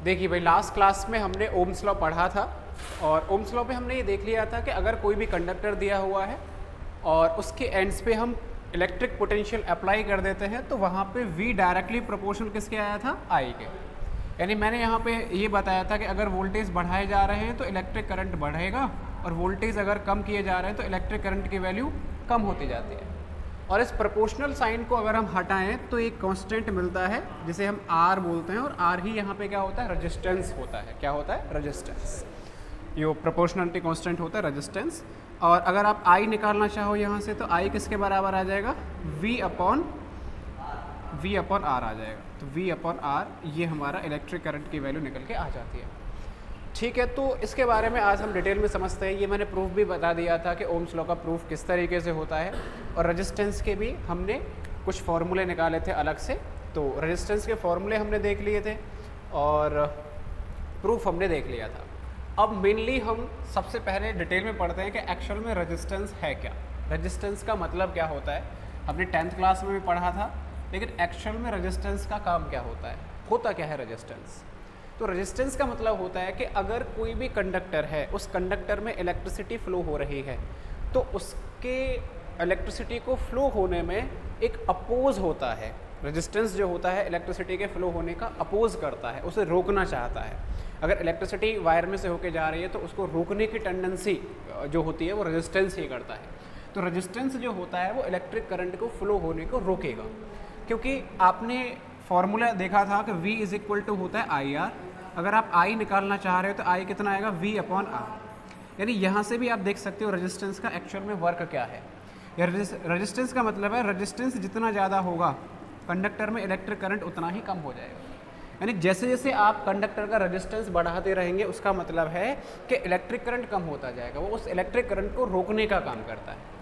देखिए भाई, last class में हमने ओम्स लॉ पढ़ा था और ओम्स लॉ पे हमने ये देख लिया था कि अगर कोई भी कंडक्टर दिया हुआ है और उसके एंड्स पे हम इलेक्ट्रिक पोटेंशियल अप्लाई कर देते हैं तो वहाँ पे V डायरेक्टली प्रोपोर्शनल किसके आया था, I के। यानी मैंने यहाँ पे ये बताया था कि अगर वोल्टेज बढ़ाए जा रहे हैं तो इलेक्ट्रिक करंट बढ़ेगा और वोल्टेज अगर कम किए जा रहे हैं तो इलेक्ट्रिक करंट की वैल्यू कम होती जाती है। और इस प्रोपोर्शनल साइन को अगर हम हटाएं तो एक कांस्टेंट मिलता है जिसे हम R बोलते हैं, और R ही यहाँ पे क्या होता है, रेजिस्टेंस होता है। क्या होता है, रेजिस्टेंस। ये प्रोपोर्शनलिटी कांस्टेंट होता है, रेजिस्टेंस। और अगर आप I निकालना चाहो यहाँ से तो I किसके बराबर आ जाएगा, V अपॉन R आ जाएगा। तो V अपॉन R ये हमारा इलेक्ट्रिक करंट की वैल्यू निकल के आ जाती है। ठीक है, तो इसके बारे में आज हम डिटेल में समझते हैं। ये मैंने प्रूफ भी बता दिया था कि ओम्स लॉ का प्रूफ किस तरीके से होता है, और रेजिस्टेंस के भी हमने कुछ फार्मूले निकाले थे अलग से। तो रेजिस्टेंस के फार्मूले हमने देख लिए थे और प्रूफ हमने देख लिया था। अब मेनली हम सबसे पहले डिटेल में पढ़ते हैं कि एक्चुअल में रेजिस्टेंस है क्या, रेजिस्टेंस का मतलब क्या होता है। हमने 10th क्लास में भी पढ़ा था, लेकिन एक्चुअल में रेजिस्टेंस का काम क्या होता है, होता क्या है रेजिस्टेंस। तो रेजिस्टेंस का मतलब होता है कि अगर कोई भी कंडक्टर है, उस कंडक्टर में इलेक्ट्रिसिटी फ्लो हो रही है तो उसके इलेक्ट्रिसिटी को फ्लो होने में एक अपोज होता है। रेजिस्टेंस जो होता है इलेक्ट्रिसिटी के फ्लो होने का अपोज करता है, उसे रोकना चाहता है। अगर इलेक्ट्रिसिटी वायर में से होके जा रही है तो उसको रोकने की टेंडेंसी जो होती है वो रेजिस्टेंस ही करता है। तो रेजिस्टेंस जो होता है वो इलेक्ट्रिक करंट को फ्लो होने को रोकेगा, क्योंकि आपने फॉर्मूला देखा था कि V इज इक्वल टू होता है IR। अगर आप I निकालना चाह रहे हो तो I कितना आएगा, V अपॉन R। यानी यहाँ से भी आप देख सकते हो रेजिस्टेंस का एक्चुअल में वर्क क्या है। रेजिस्टेंस का मतलब है रेजिस्टेंस जितना ज़्यादा होगा कंडक्टर में इलेक्ट्रिक करंट उतना ही कम हो जाएगा। यानी जैसे जैसे आप कंडक्टर का रेजिस्टेंस बढ़ाते रहेंगे उसका मतलब है कि इलेक्ट्रिक करंट कम होता जाएगा, वो उस इलेक्ट्रिक करंट को रोकने का काम करता है।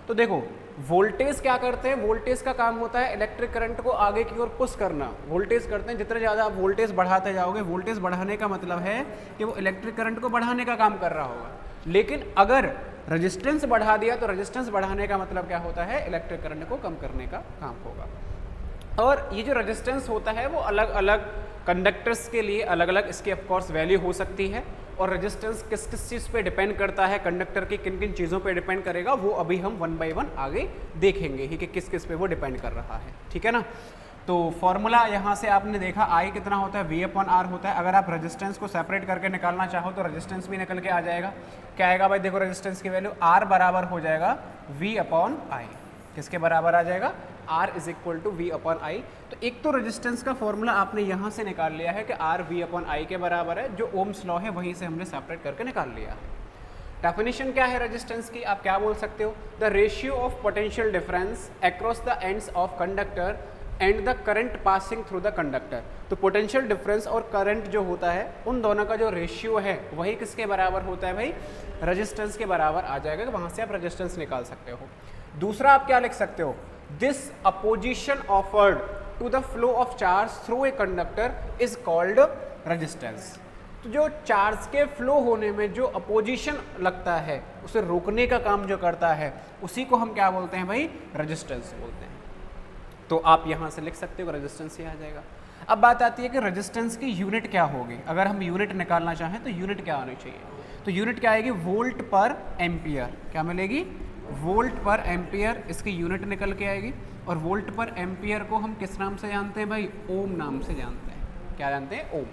तो देखो वोल्टेज क्या करते हैं, वोल्टेज का काम होता है इलेक्ट्रिक करंट को आगे की ओर पुश करना। वोल्टेज करते हैं, जितने ज़्यादा आप वोल्टेज बढ़ाते जाओगे, वोल्टेज बढ़ाने का मतलब है कि वो इलेक्ट्रिक करंट को बढ़ाने का काम कर रहा होगा। लेकिन अगर रेजिस्टेंस बढ़ा दिया तो रेजिस्टेंस बढ़ाने का मतलब क्या होता है, इलेक्ट्रिक करंट को कम करने का काम होगा। और ये जो रेजिस्टेंस होता है वो अलग अलग कंडक्टर्स के लिए अलग अलग इसकी ऑफकोर्स वैल्यू हो सकती है। और रेजिस्टेंस किस किस चीज़ पे डिपेंड करता है, कंडक्टर की किन किन चीज़ों पे डिपेंड करेगा, वो अभी हम 1 बाय 1 आगे देखेंगे ही कि किस किस पे वो डिपेंड कर रहा है। ठीक है ना। तो फॉर्मूला यहाँ से आपने देखा I कितना होता है, V अपॉन R होता है। अगर आप रेजिस्टेंस को सेपरेट करके निकालना चाहो तो रेजिस्टेंस भी निकल के आ जाएगा। क्या आएगा भाई, देखो रेजिस्टेंस की वैल्यू R बराबर हो जाएगा V अपॉन I। किसके बराबर आ जाएगा, R is equal to V upon I। तो एक तो रेजिस्टेंस का फॉर्मूला आपने यहाँ से निकाल लिया है कि R V अपॉन I के बराबर है, जो ओम्स लॉ है वहीं से हमने सेपरेट करके निकाल लिया है। डेफिनेशन क्या है रेजिस्टेंस की, आप क्या बोल सकते हो, the ratio of potential difference across the ends of conductor and the current passing through the conductor. तो पोटेंशियल डिफरेंस और करंट जो होता है उन दोनों का जो रेशियो है वही किसके बराबर होता है भाई, रेजिस्टेंस के बराबर आ जाएगा। वहाँ से आप रेजिस्टेंस निकाल सकते हो। दूसरा आप क्या लिख सकते हो, this opposition offered to the flow of charge through a conductor is called resistance. तो जो चार्ज के फ्लो होने में जो अपोजिशन लगता है, उसे रोकने का काम जो करता है, उसी को हम क्या बोलते हैं भाई, रेजिस्टेंस बोलते हैं। तो आप यहाँ से लिख सकते हो रेजिस्टेंस ही आ जाएगा। अब बात आती है कि रेजिस्टेंस की यूनिट क्या होगी। अगर हम यूनिट निकालना चाहें तो यूनिट क्या आनी चाहिए, तो यूनिट क्या आएगी, वोल्ट पर एम्पियर। क्या मिलेगी, वोल्ट पर एम्पियर, इसकी यूनिट निकल के आएगी। और वोल्ट पर एम्पियर को हम किस नाम से जानते हैं भाई, ओम नाम से जानते हैं। क्या जानते हैं, ओम।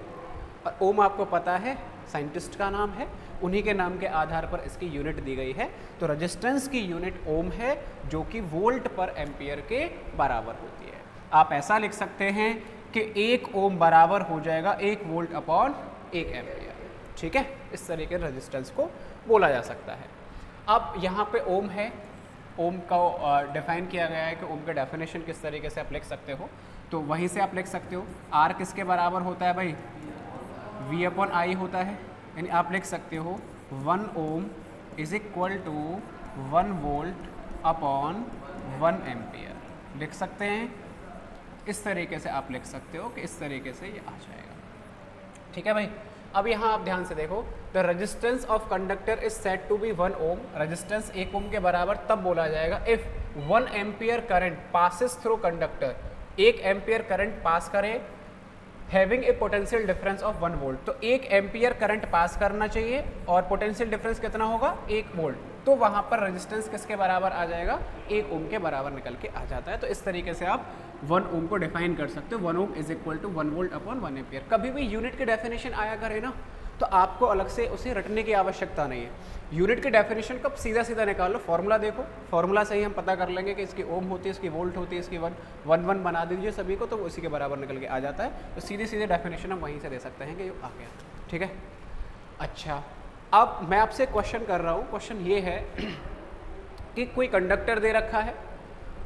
और ओम आपको पता है साइंटिस्ट का नाम है, उन्हीं के नाम के आधार पर इसकी यूनिट दी गई है। तो रेजिस्टेंस की यूनिट ओम है, जो कि वोल्ट पर एम्पियर के बराबर होती है। आप ऐसा लिख सकते हैं कि 1 ओम बराबर हो जाएगा 1 वोल्ट अपॉन 1 एम्पियर। ठीक है, इस तरीके रेजिस्टेंस को बोला जा सकता है। अब यहाँ पे ओम है, ओम का डिफाइन किया गया है कि ओम का डेफिनेशन किस तरीके से आप लिख सकते हो, तो वहीं से आप लिख सकते हो R किसके बराबर होता है भाई, V अपॉन I होता है। यानी आप लिख सकते हो 1 ohm is equal to 1 volt upon 1 ampere. लिख सकते हैं, इस तरीके से आप लिख सकते हो कि इस तरीके से ये आ जाएगा। ठीक है भाई। अब यहाँ आप ध्यान से देखो, the resistance of conductor is said to be 1 ohm. Resistance 1 ohm के बराबर तब बोला जाएगा if 1 ampere current passes through conductor. 1 ampere current pass करे having a potential difference of 1 volt, तो 1 एम्पियर करंट पास करना चाहिए और पोटेंशियल डिफरेंस कितना होगा 1 वोल्ट, तो वहाँ पर रेजिस्टेंस किसके बराबर आ जाएगा 1 ओम के बराबर निकल के आ जाता है। तो इस तरीके से आप 1 ओम को डिफाइन कर सकते हो, 1 ohm is equal to 1 volt upon 1 ampere. कभी भी यूनिट की डेफिनेशन आया करे ना तो आपको अलग से उसे रटने की आवश्यकता नहीं है। यूनिट की डेफिनेशन कब सीधा सीधा निकाल लो, फॉर्मूला देखो, फॉर्मूला से ही हम पता कर लेंगे कि इसकी ओम होती है, इसकी वोल्ट होती है, इसकी वन बना दीजिए सभी को, तो उसी के बराबर निकल के आ जाता है। तो सीधे सीधे डेफिनेशन हम वहीं से दे सकते हैं कि ये आ गया। ठीक है, अच्छा अब मैं आपसे क्वेश्चन कर रहा हूँ। क्वेश्चन ये है कि कोई कंडक्टर दे रखा है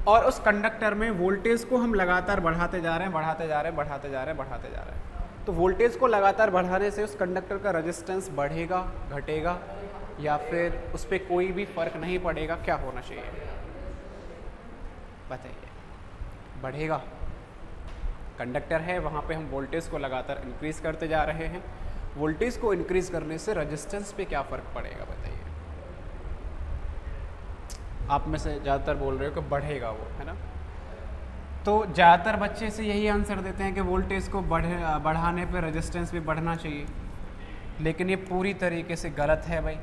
और उस कंडक्टर में वोल्टेज को हम लगातार बढ़ाते जा रहे हैं, बढ़ाते जा रहे हैं, बढ़ाते जा रहे हैं, बढ़ाते जा रहे हैं। तो वोल्टेज को लगातार बढ़ाने से उस कंडक्टर का रेजिस्टेंस बढ़ेगा, घटेगा, या फिर उस पर कोई भी फर्क नहीं पड़ेगा? क्या होना चाहिए बताइए? बढ़ेगा। कंडक्टर है, वहाँ पे हम वोल्टेज को लगातार इंक्रीज करते जा रहे हैं, वोल्टेज को इंक्रीज करने से रेजिस्टेंस पे क्या फ़र्क पड़ेगा बताइए? आप में से ज़्यादातर बोल रहे हो कि बढ़ेगा वो, है ना? तो ज़्यादातर बच्चे से यही आंसर देते हैं कि वोल्टेज को बढ़ाने पे रेजिस्टेंस भी बढ़ना चाहिए, लेकिन ये पूरी तरीके से गलत है भाई।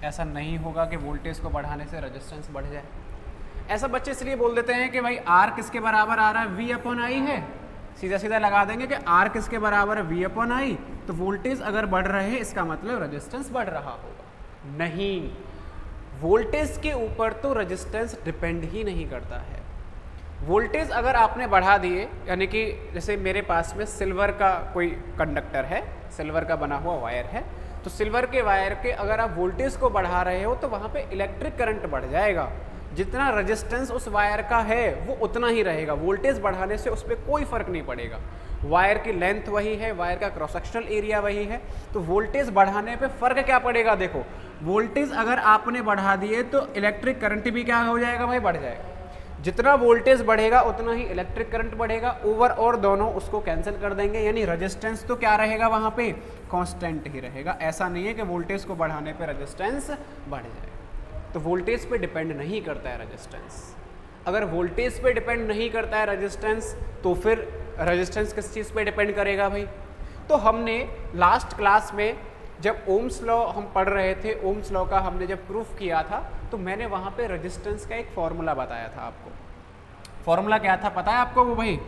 ऐसा नहीं होगा कि वोल्टेज को बढ़ाने से रेजिस्टेंस बढ़ जाए। ऐसा बच्चे इसलिए बोल देते हैं कि भाई आर किसके बराबर आ रहा है, वी अपॉन आई है, सीधा सीधा लगा देंगे कि आर किसके बराबर है, वी अपॉन आई, तो वोल्टेज अगर बढ़ रहे हैं इसका मतलब रेजिस्टेंस बढ़ रहा होगा। नहीं, वोल्टेज के ऊपर तो रेजिस्टेंस डिपेंड ही नहीं करता है। वोल्टेज अगर आपने बढ़ा दिए, यानी कि जैसे मेरे पास में सिल्वर का कोई कंडक्टर है, सिल्वर का बना हुआ वायर है, तो सिल्वर के वायर के अगर आप वोल्टेज को बढ़ा रहे हो तो वहाँ पे इलेक्ट्रिक करंट बढ़ जाएगा। जितना रेजिस्टेंस उस वायर का है वो उतना ही रहेगा, वोल्टेज बढ़ाने से उस पर कोई फर्क नहीं पड़ेगा। वायर की लेंथ वही है, वायर का क्रॉस सेक्शनल एरिया वही है, तो वोल्टेज बढ़ाने पे फर्क क्या पड़ेगा? देखो, वोल्टेज अगर आपने बढ़ा दिए तो इलेक्ट्रिक करंट भी क्या हो जाएगा भाई? बढ़ जाएगा। जितना वोल्टेज बढ़ेगा उतना ही इलेक्ट्रिक करंट बढ़ेगा, ओवर और दोनों उसको कैंसिल कर देंगे, यानी रेजिस्टेंस तो क्या रहेगा वहाँ पे? कांस्टेंट ही रहेगा। ऐसा नहीं है कि वोल्टेज को बढ़ाने पे रेजिस्टेंस बढ़ जाए। तो वोल्टेज पे डिपेंड नहीं करता है रेजिस्टेंस। अगर वोल्टेज पे डिपेंड नहीं करता है रेजिस्टेंस, तो फिर रेजिस्टेंस किस चीज़ पे डिपेंड करेगा भाई? तो हमने लास्ट क्लास में जब ओम्स लॉ हम पढ़ रहे थे, ओम्स लॉ का हमने जब प्रूफ किया था, तो मैंने वहाँ पे रेजिस्टेंस का एक फॉर्मूला बताया था आपको। फॉर्मूला क्या था पता है आपको वो भाई?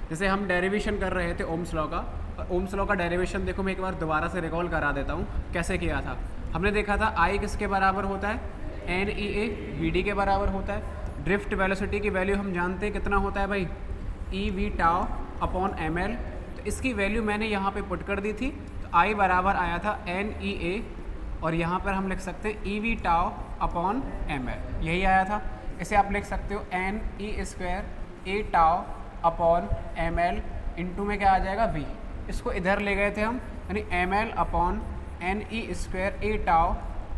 जैसे हम डेरिवेशन कर रहे थे ओम्स लॉ का, ओम्स लॉ का डेरिवेशन देखो मैं एक बार दोबारा से रिकॉल करा देता हूँ कैसे किया था। हमने देखा था आई किसके बराबर होता है? N E A V D के बराबर होता है। ड्रिफ्ट वेलोसिटी की वैल्यू हम जानते हैं कितना होता है भाई? E V tau upon M L. तो इसकी वैल्यू मैंने यहाँ पे पुट कर दी थी, तो आई बराबर आया था एन ई ए, और यहाँ पर हम लिख सकते हैं E V tau upon M L, यही आया था। इसे आप लिख सकते हो N E square A tau upon M L into में क्या आ जाएगा? वी। इसको इधर ले गए थे हम, यानी M L upon N E square A tau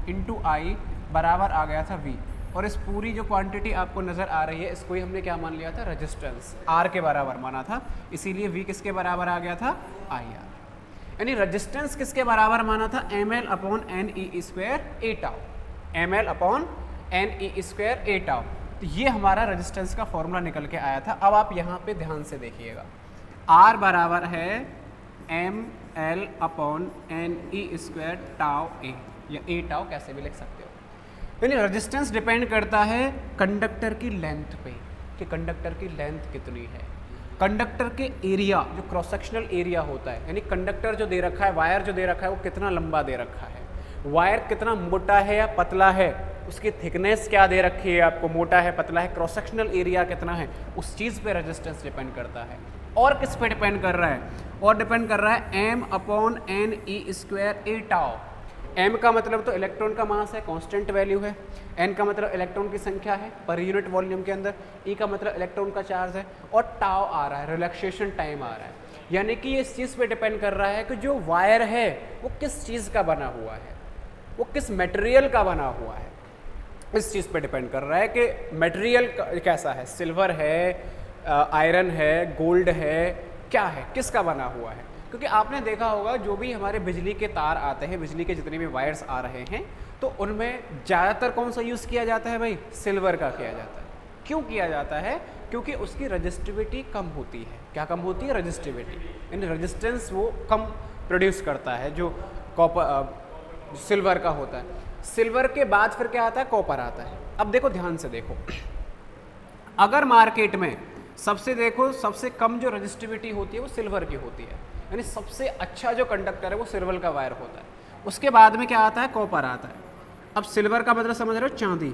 into I बराबर आ गया था वी। और इस पूरी जो क्वांटिटी आपको नज़र आ रही है इसको ही हमने क्या मान लिया था? रेजिस्टेंस आर के बराबर माना था, इसीलिए वी किसके बराबर आ गया था? I R. यानी रेजिस्टेंस किसके बराबर माना था? M L upon N E square A tau, M L upon N E square A tau. तो ये हमारा रेजिस्टेंस का फॉर्मूला निकल के आया था। अब आप यहाँ पे ध्यान से देखिएगा, आर बराबर है M L upon N E square tau A, या ए टाउ कैसे भी लिख सकते हो। यानी रेजिस्टेंस डिपेंड करता है कंडक्टर की लेंथ पे, कि कंडक्टर की लेंथ कितनी है। कंडक्टर के एरिया, जो क्रॉस सेक्शनल एरिया होता है, यानी कंडक्टर जो दे रखा है, वायर जो दे रखा है वो कितना लंबा दे रखा है, वायर कितना मोटा है या पतला है, उसकी थिकनेस क्या दे रखी है आपको, मोटा है पतला है, क्रॉस सेक्शनल एरिया कितना है, उस चीज़ पे रेजिस्टेंस डिपेंड करता है। और किस पे डिपेंड कर रहा है? और डिपेंड कर रहा है M upon N E square A tau. M का मतलब तो इलेक्ट्रॉन का मास है, कांस्टेंट वैल्यू है। एन का मतलब इलेक्ट्रॉन की संख्या है पर यूनिट वॉल्यूम के अंदर। ई का मतलब इलेक्ट्रॉन का चार्ज है। और टाउ आ रहा है, रिलैक्सेशन टाइम आ रहा है। यानी कि ये इस चीज़ पे डिपेंड कर रहा है कि जो वायर है वो किस चीज़ का बना हुआ है, वो किस मटेरियल का बना हुआ है। इस चीज़ पे डिपेंड कर रहा है कि मटेरियल कैसा है, सिल्वर है, आयरन है, गोल्ड है, क्या है, किसका बना हुआ है। क्योंकि आपने देखा होगा जो भी हमारे बिजली के तार आते हैं, बिजली के जितने भी वायर्स आ रहे हैं, तो उनमें ज़्यादातर कौन सा यूज़ किया जाता है भाई? सिल्वर का किया जाता है। क्यों किया जाता है? क्योंकि उसकी रजिस्टिविटी कम होती है। क्या कम होती है? रजिस्टिविटी, यानी रेजिस्टेंस वो कम प्रोड्यूस करता है जो कॉपर सिल्वर का होता है। सिल्वर के बाद फिर क्या आता है? कॉपर आता है। अब देखो ध्यान से देखो, अगर मार्केट में सबसे कम जो रजिस्टिविटी होती है वो सिल्वर की होती है, यानी सबसे अच्छा जो कंडक्टर है वो सिल्वर का वायर होता है। उसके बाद में क्या आता है? कॉपर आता है। अब सिल्वर का मतलब समझ रहे हो? चांदी।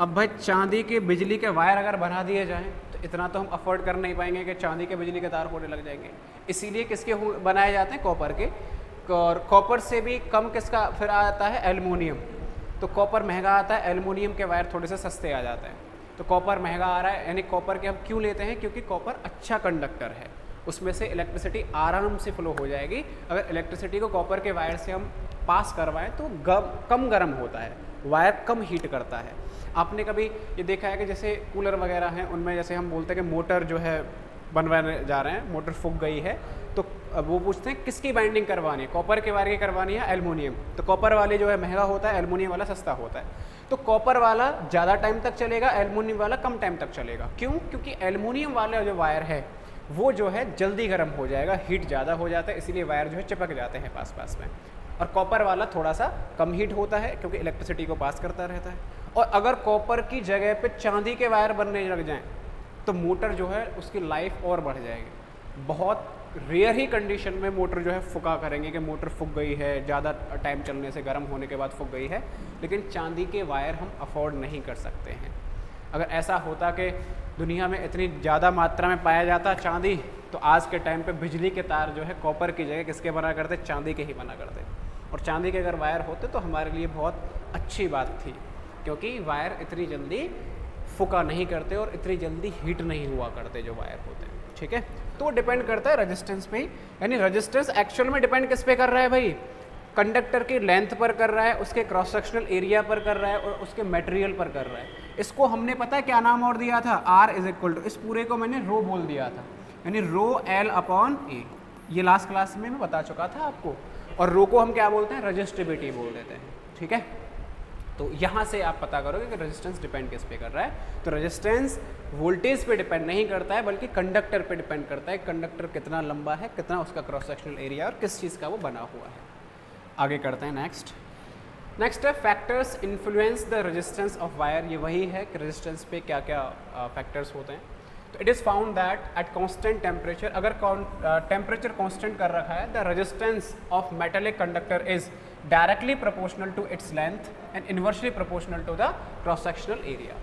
अब भाई चांदी के बिजली के वायर अगर बना दिए जाएं तो इतना तो हम अफोर्ड कर नहीं पाएंगे कि चांदी के बिजली के तार होने लग जाएंगे। इसीलिए किसके बनाए जाते हैं? कॉपर के। और कॉपर से भी कम किसका फिर आता है? एल्युमिनियम। तो कॉपर महंगा आता है, एल्युमिनियम के वायर थोड़े से सस्ते आ जाते हैं। तो कॉपर महंगा आ रहा है, यानी कॉपर के हम क्यों लेते हैं? क्योंकि कॉपर अच्छा कंडक्टर है, उसमें से इलेक्ट्रिसिटी आराम से फ्लो हो जाएगी। अगर इलेक्ट्रिसिटी को कॉपर के वायर से हम पास करवाएं तो कम गर्म होता है, वायर कम हीट करता है। आपने कभी ये देखा है कि जैसे कूलर वगैरह हैं उनमें जैसे हम बोलते हैं कि मोटर जो है बनवाने जा रहे हैं, मोटर फूक गई है, तो वो पूछते हैं किसकी बाइंडिंग करवानी है, कॉपर के वायर की करवानी है एल्युमिनियम। तो कॉपर वाले जो है महंगा होता है, एल्युमिनियम वाला सस्ता होता है। तो कॉपर वाला ज़्यादा टाइम तक चलेगा, एल्युमिनियम वाला कम टाइम तक चलेगा। क्यों? क्योंकि एल्युमिनियम वाला जो वायर है वो जो है जल्दी गर्म हो जाएगा, हीट ज़्यादा हो जाता है, इसीलिए वायर जो है चिपक जाते हैं पास में। और कॉपर वाला थोड़ा सा कम हीट होता है क्योंकि इलेक्ट्रिसिटी को पास करता रहता है। और अगर कॉपर की जगह पे चांदी के वायर बनने लग जाएं तो मोटर जो है उसकी लाइफ और बढ़ जाएगी। बहुत रेयर ही कंडीशन में मोटर जो है फुका करेंगे कि मोटर फूक गई है, ज़्यादा टाइम चलने से गर्म होने के बाद फूक गई है, लेकिन चांदी के वायर हम अफोर्ड नहीं कर सकते हैं। अगर ऐसा होता कि दुनिया में इतनी ज़्यादा मात्रा में पाया जाता चांदी, तो आज के टाइम पे बिजली के तार जो है कॉपर की जगह किसके बना करते? चांदी के ही बना करते। और चांदी के अगर वायर होते तो हमारे लिए बहुत अच्छी बात थी, क्योंकि वायर इतनी जल्दी फुका नहीं करते और इतनी जल्दी हीट नहीं हुआ करते जो वायर होते हैं। ठीक है, तो वो डिपेंड करता है रेजिस्टेंस पे ही। यानी रेजिस्टेंस एक्चुअल में डिपेंड किस पे कर रहा है भाई? कंडक्टर की लेंथ पर कर रहा है, उसके क्रॉस सेक्शनल एरिया पर कर रहा है और उसके मटेरियल पर कर रहा है। इसको हमने पता है क्या नाम और दिया था? R इज इक्वल टू, इस पूरे को मैंने रो बोल दिया था, यानी रो L अपॉन ए। ये लास्ट क्लास में मैं बता चुका था आपको। और रो को हम क्या बोलते हैं? रजिस्टिविटी बोल देते हैं। ठीक है, तो यहाँ से आप पता करोगे कि रेजिस्टेंस डिपेंड किस पे कर रहा है। तो रेजिस्टेंस वोल्टेज पे डिपेंड नहीं करता है, बल्कि कंडक्टर पे डिपेंड करता है। कंडक्टर कितना लंबा है, कितना उसका क्रॉस सेक्शनल एरिया और किस चीज़ का वो बना हुआ है। आगे करते हैं नेक्स्ट है factors influence the resistance of wire. ये वही है कि रेजिस्टेंस पे क्या क्या फैक्टर्स होते हैं। तो it is found that at constant temperature, अगर टेम्परेचर कांस्टेंट कर रखा है, the resistance of metallic conductor is directly proportional to its length and inversely proportional to the cross sectional area.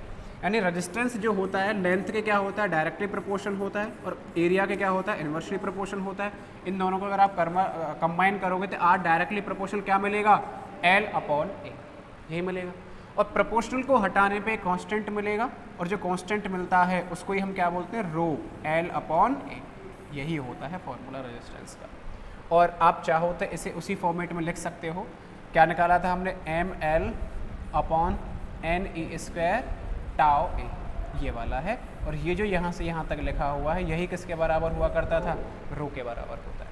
यानी रेजिस्टेंस जो होता है लेंथ के क्या होता है? डायरेक्टली प्रोपोर्शन होता है, और एरिया के क्या होता है? इनवर्सली प्रोपोर्शन होता है। इन दोनों को अगर आप कंबाइन करोगे तो आर डायरेक्टली प्रोपोर्शनल क्या मिलेगा? L अपॉन ए, यही मिलेगा। और प्रोपोर्शनल को हटाने पे कांस्टेंट मिलेगा, और जो कांस्टेंट मिलता है उसको ही हम क्या बोलते हैं? रो L अपॉन ए। यही होता है फॉर्मूला रेजिस्टेंस का। और आप चाहो तो इसे उसी फॉर्मेट में लिख सकते हो। क्या निकाला था हमने? ML अपॉन NE² टाउ ए, ये वाला है। और ये जो यहाँ से यहाँ तक लिखा हुआ है यही किसके बराबर हुआ करता था? रो के बराबर होता है।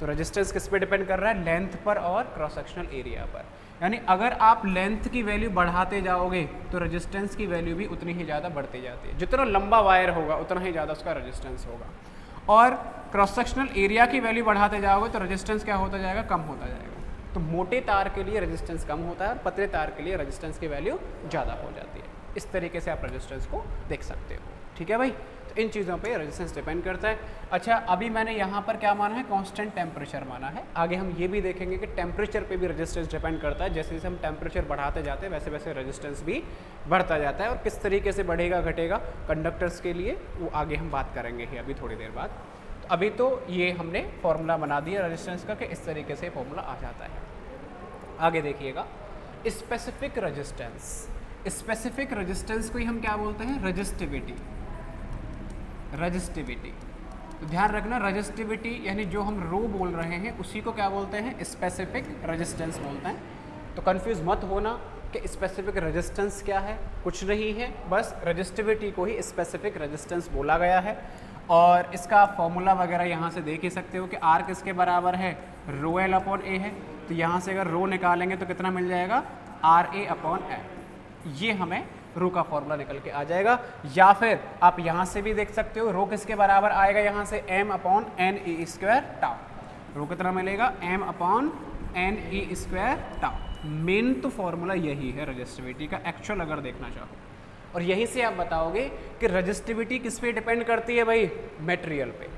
तो रेजिस्टेंस किस पे डिपेंड कर रहा है? लेंथ पर और क्रॉस सेक्शनल एरिया पर। यानी अगर आप लेंथ की वैल्यू बढ़ाते जाओगे तो रेजिस्टेंस की वैल्यू भी उतनी ही ज़्यादा बढ़ती जाती है। जितना लंबा वायर होगा उतना ही ज़्यादा उसका रेजिस्टेंस होगा। और क्रॉस सेक्शनल एरिया की वैल्यू बढ़ाते जाओगे तो रेजिस्टेंस क्या होता जाएगा? कम होता जाएगा। तो मोटे तार के लिए रेजिस्टेंस कम होता है और पतले तार के लिए रेजिस्टेंस की वैल्यू ज़्यादा हो जाती है। इस तरीके से आप रेजिस्टेंस को देख सकते हो। ठीक है भाई, तो इन चीज़ों पे रेजिस्टेंस डिपेंड करता है। अच्छा, अभी मैंने यहाँ पर क्या माना है? कांस्टेंट टेम्परेचर माना है। आगे हम ये भी देखेंगे कि टेम्परेचर पे भी रेजिस्टेंस डिपेंड करता है। जैसे जैसे हम टेम्परेचर बढ़ाते जाते हैं वैसे वैसे रेजिस्टेंस भी बढ़ता जाता है। और किस तरीके से बढ़ेगा घटेगा कंडक्टर्स के लिए वो आगे हम बात करेंगे ही अभी थोड़ी देर बाद। तो अभी तो ये हमने फॉर्मूला बना दिया रेजिस्टेंस का कि इस तरीके से फॉर्मूला आ जाता है। आगे देखिएगा, स्पेसिफिक रेजिस्टेंस। स्पेसिफिक रेजिस्टेंस को ही हम क्या बोलते हैं? रजिस्टिविटी। रजिस्टिविटी, तो ध्यान रखना, रजिस्टिविटी यानी जो हम रो बोल रहे हैं उसी को क्या बोलते हैं? स्पेसिफिक रेजिस्टेंस बोलते हैं। तो कंफ्यूज मत होना कि स्पेसिफिक रेजिस्टेंस क्या है, कुछ नहीं है, बस रजिस्टिविटी को ही स्पेसिफिक रेजिस्टेंस बोला गया है। और इसका फॉर्मूला वगैरह यहाँ से देख ही सकते हो कि आर किसके बराबर है? रो एल अपॉन ए है। तो यहाँ से अगर रो निकालेंगे तो कितना मिल जाएगा? R A upon L. ये हमें रो का फॉर्मूला निकल के आ जाएगा। या फिर आप यहाँ से भी देख सकते हो, रो किसके बराबर आएगा यहाँ से, m upon N E square tau. Rho कितना मिलेगा, m upon N E square tau. Main तो फॉर्मूला यही है रजिस्टिविटी का, एक्चुअल अगर देखना चाहो। और यहीं से आप बताओगे कि रजिस्टिविटी किस पे डिपेंड करती है भाई, मटेरियल पे।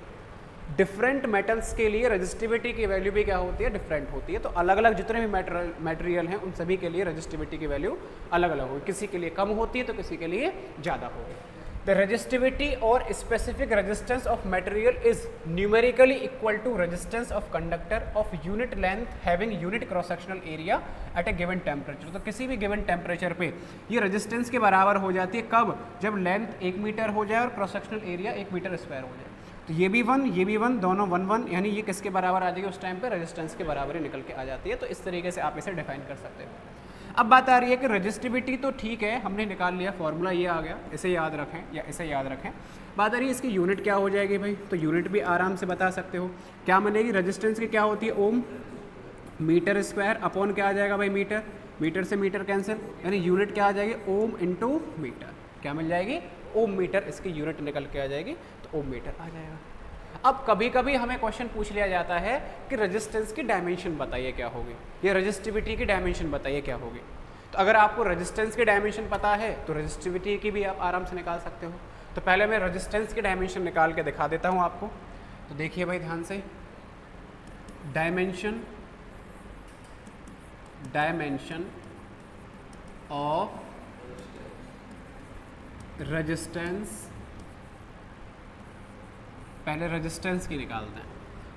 डिफरेंट मेटल्स के लिए रजिस्टिविटी की वैल्यू भी क्या होती है, डिफरेंट होती है। तो अलग अलग जितने भी मटेरियल हैं उन सभी के लिए रजिस्टिविटी की वैल्यू अलग अलग होगी, किसी के लिए कम होती है तो किसी के लिए ज़्यादा होगी। द रजिस्टिविटी और specific resistance of material is numerically equal to resistance of conductor of unit length having unit cross sectional area at a given temperature. तो किसी भी गिवन टेम्परेचर पे ये रेजिस्टेंस के बराबर हो जाती है, कब, जब लेंथ 1 मीटर हो जाए और cross sectional area 1 meter square हो जाए। तो ये भी 1, ये भी 1, दोनों 1 1, यानी ये किसके बराबर आ जाएगी, उस टाइम पे रेजिस्टेंस के बराबर ही निकल के आ जाती है। तो इस तरीके से आप इसे डिफाइन कर सकते हो। अब बात आ रही है कि रजिस्टिविटी तो ठीक है, हमने निकाल लिया, फॉर्मूला ये आ गया, इसे याद रखें या इसे याद रखें। बात आ रही है इसकी यूनिट क्या हो जाएगी भाई, तो यूनिट भी आराम से बता सकते हो। क्या बनेगी, रेजिस्टेंस की क्या होती है, ओम, मीटर स्क्वायर अपॉन क्या आ जाएगा भाई, मीटर, मीटर से मीटर कैंसिल, यानी यूनिट क्या आ जाएगी, ओम इंटू मीटर। क्या मिल जाएगी, ओम मीटर, इसकी यूनिट निकल के आ जाएगी, तो ओम मीटर आ जाएगा। अब कभी कभी हमें क्वेश्चन पूछ लिया जाता है कि रेजिस्टेंस की डायमेंशन बताइए क्या होगी, या रेजिस्टिविटी की डायमेंशन बताइए क्या होगी। तो अगर आपको रेजिस्टेंस की डायमेंशन पता है तो रेजिस्टिविटी की भी आप आराम से निकाल सकते हो। तो पहले मैं रेजिस्टेंस की डायमेंशन निकाल के दिखा देता हूँ आपको। तो देखिए भाई ध्यान से, डायमेंशन ऑफ रेजिस्टेंस, पहले रेजिस्टेंस की निकालते हैं।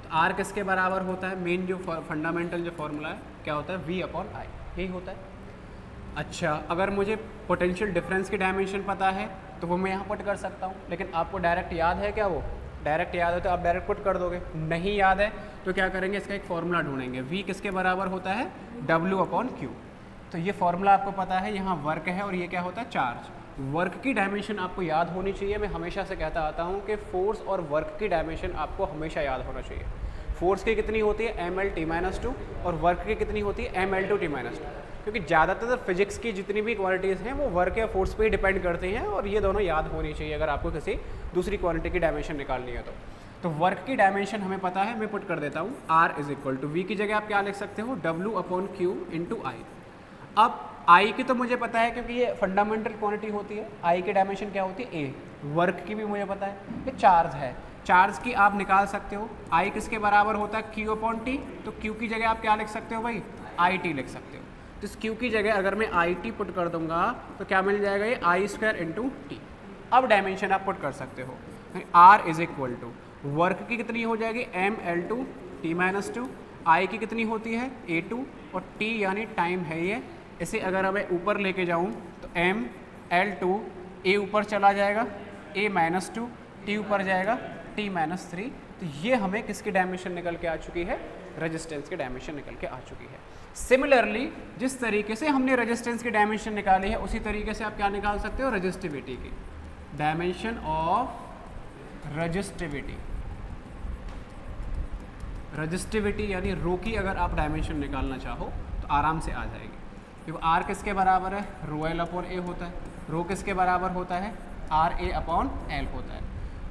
तो आर किसके बराबर होता है, मेन जो फंडामेंटल जो फॉर्मूला है क्या होता है, वी अपॉन आई, यही होता है। अच्छा, अगर मुझे पोटेंशियल डिफरेंस की डायमेंशन पता है तो वो मैं यहाँ पुट कर सकता हूँ, लेकिन आपको डायरेक्ट याद है क्या, वो डायरेक्ट याद है तो आप डायरेक्ट पुट कर दोगे, नहीं याद है तो क्या करेंगे, इसका एक फॉर्मूला ढूंढेंगे। वी किसके बराबर होता है, डब्ल्यू अपॉन क्यू। तो ये फॉर्मूला आपको पता है, यहाँ वर्क है और ये क्या होता है, चार्ज। वर्क की डायमेंशन आपको याद होनी चाहिए। मैं हमेशा से कहता आता हूँ कि फोर्स और वर्क की डायमेंशन आपको हमेशा याद होना चाहिए। फोर्स की कितनी होती है, mL/t-2, और वर्क की कितनी होती है, mL/t-2, क्योंकि ज़्यादातर फिजिक्स की जितनी भी क्वांटिटीज़ हैं वो वर्क या फोर्स पे ही डिपेंड करती हैं, और ये दोनों याद होनी चाहिए अगर आपको किसी दूसरी क्वांटिटी की डायमेंशन निकालनी है तो वर्क की डायमेंशन हमें पता है, मैं पुट कर देता हूँ। R is equal to, V की जगह आप क्या लिख सकते हो, W upon Q into I. अब आई की तो मुझे पता है क्योंकि ये फंडामेंटल क्वांटिटी होती है। आई की डायमेंशन क्या होती है, ए। वर्क की भी मुझे पता है, ये चार्ज है, चार्ज की आप निकाल सकते हो। आई किसके बराबर होता है, क्यू अपॉन टी। तो क्यू की जगह आप क्या लिख सकते हो भाई, आई टी लिख सकते हो। तो इस क्यू की जगह अगर मैं आई टी पुट कर दूंगा तो क्या मिल जाएगा, ये आई स्क्वायर इंटू टी। अब डायमेंशन आप पुट कर सकते हो। R is equal to, work की कितनी हो जाएगी, mL/t-2, आई की कितनी होती है, A2, और टी यानी टाइम है ये। इसे अगर मैं ऊपर लेके जाऊँ तो mL2, A ऊपर चला जाएगा, A-2, T ऊपर जाएगा, T-3। तो ये हमें किसकी डायमेंशन निकल के आ चुकी है, रेजिस्टेंस की डायमेंशन निकल के आ चुकी है। सिमिलरली जिस तरीके से हमने रेजिस्टेंस की डायमेंशन निकाली है उसी तरीके से आप क्या निकाल सकते हो, रेजिस्टिविटी की डायमेंशन ऑफ रजिस्टिविटी यानी रो की अगर आप डायमेंशन निकालना चाहो तो आराम से आ जाएगी। क्योंकि आर किसके बराबर है, रो एल अपॉन ए होता है। रो किसके बराबर होता है, आर ए अपॉन एल होता है।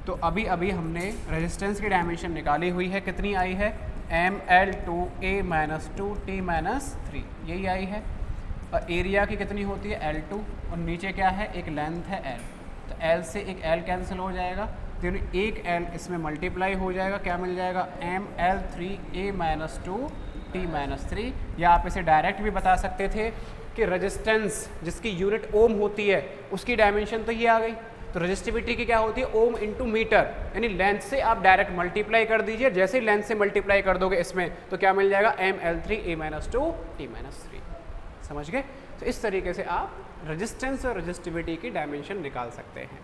तो अभी अभी हमने रेजिस्टेंस की डायमेंशन निकाली हुई है, कितनी आई है, mL/2A-2T-3, यही आई है। और एरिया की कितनी होती है, L2, और नीचे क्या है, एक लेंथ है L। तो L से एक L कैंसिल हो जाएगा, तो एक L इसमें मल्टीप्लाई हो जाएगा, क्या मिल जाएगा, mL/3A-2T-3। या आप इसे डायरेक्ट भी बता सकते थे कि रेजिस्टेंस जिसकी यूनिट ओम होती है उसकी डायमेंशन तो ये आ गई। तो रेजिस्टिविटी की क्या होती है, ओम इंटू मीटर, यानी लेंथ से आप डायरेक्ट मल्टीप्लाई कर दीजिए। जैसे ही लेंथ से मल्टीप्लाई कर दोगे इसमें तो क्या मिल जाएगा, mL/3A-2T-3। समझ गए। तो इस तरीके से आप रेजिस्टेंस और रेजिस्टिविटी की डायमेंशन निकाल सकते हैं।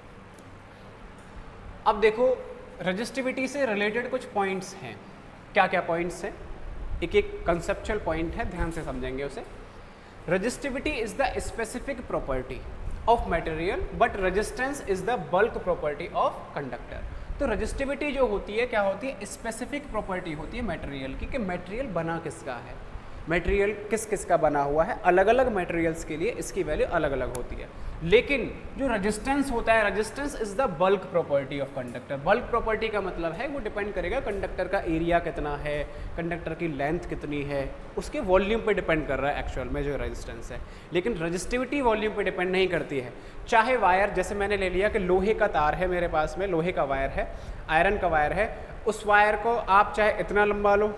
अब देखो रेजिस्टिविटी से रिलेटेड कुछ पॉइंट्स हैं। क्या क्या पॉइंट्स हैं, एक एक कंसेप्चुअल पॉइंट है, ध्यान से समझेंगे उसे। Resistivity is the specific property of material but resistance is the bulk property of conductor. तो रेजिस्टिविटी जो होती है क्या होती है, स्पेसिफिक प्रॉपर्टी होती है मटेरियल की, कि मटेरियल बना किसका है। मटेरियल किस किस का बना हुआ है, अलग अलग मटेरियल्स के लिए इसकी वैल्यू अलग अलग होती है। लेकिन जो रेजिस्टेंस होता है, resistance is the bulk property of conductor. Bulk property का मतलब है वो डिपेंड करेगा कंडक्टर का एरिया कितना है, कंडक्टर की लेंथ कितनी है, उसके वॉल्यूम पे डिपेंड कर रहा है एक्चुअल में जो रेजिस्टेंस है। लेकिन रजिस्टिविटी वॉल्यूम पे डिपेंड नहीं करती है। चाहे वायर, जैसे मैंने ले लिया कि लोहे का तार है मेरे पास में, लोहे का वायर है, आयरन का वायर है, उस वायर को आप चाहे इतना लंबा लो,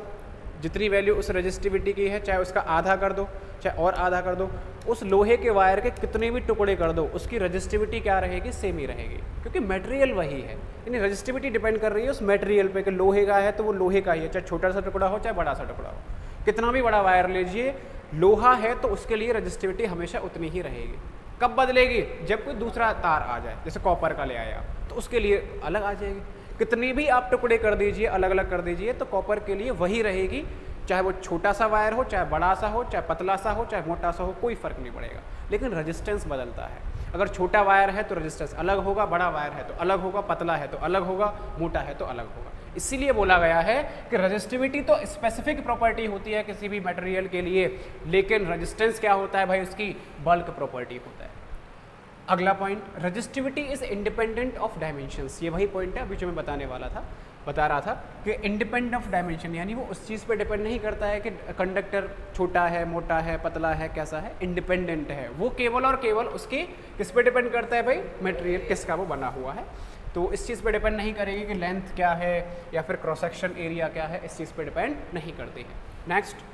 जितनी वैल्यू उस रजिस्टिविटी की है, चाहे उसका आधा कर दो, चाहे और आधा कर दो, उस लोहे के वायर के कितने भी टुकड़े कर दो, उसकी रजिस्टिविटी क्या रहेगी, सेम ही रहेगी, क्योंकि मटेरियल वही है। यानी रजिस्टिविटी डिपेंड कर रही है उस मटेरियल पे कि लोहे का है तो वो लोहे का ही है, चाहे छोटा सा टुकड़ा हो चाहे बड़ा सा टुकड़ा हो। कितना भी बड़ा वायर लीजिए, लोहा है तो उसके लिए रजिस्टिविटी हमेशा उतनी ही रहेगी। कब बदलेगी, जब कोई दूसरा तार आ जाए, जैसे कॉपर का ले आया तो उसके लिए अलग आ जाएगी। कितनी भी आप टुकड़े कर दीजिए, अलग अलग कर दीजिए, तो कॉपर के लिए वही रहेगी, चाहे वो छोटा सा वायर हो, चाहे बड़ा सा हो, चाहे पतला सा हो, चाहे मोटा सा हो, कोई फ़र्क नहीं पड़ेगा। लेकिन रेजिस्टेंस बदलता है। अगर छोटा वायर है तो रेजिस्टेंस अलग होगा, बड़ा वायर है तो अलग होगा, पतला है तो अलग होगा, मोटा है तो अलग होगा। इसीलिए बोला गया है कि रेजिस्टिविटी तो स्पेसिफिक प्रॉपर्टी होती है किसी भी मटेरियल के लिए, लेकिन रेजिस्टेंस क्या होता है भाई, उसकी बल्क प्रॉपर्टी होता है। अगला point, resistivity is independent of dimensions. ये वही पॉइंट है अभी जो मैं बता रहा था कि इंडिपेंडेंट ऑफ डायमेंशन, यानी वो उस चीज़ पे डिपेंड नहीं करता है कि कंडक्टर छोटा है, मोटा है, पतला है, कैसा है, इंडिपेंडेंट है। वो केवल और केवल उसके किस पे डिपेंड करता है भाई, मटेरियल किसका वो बना हुआ है। तो इस चीज़ पे डिपेंड नहीं करेगी कि लेंथ क्या है या फिर क्रॉस सेक्शन एरिया क्या है, इस चीज़ पे डिपेंड नहीं करती है। Next,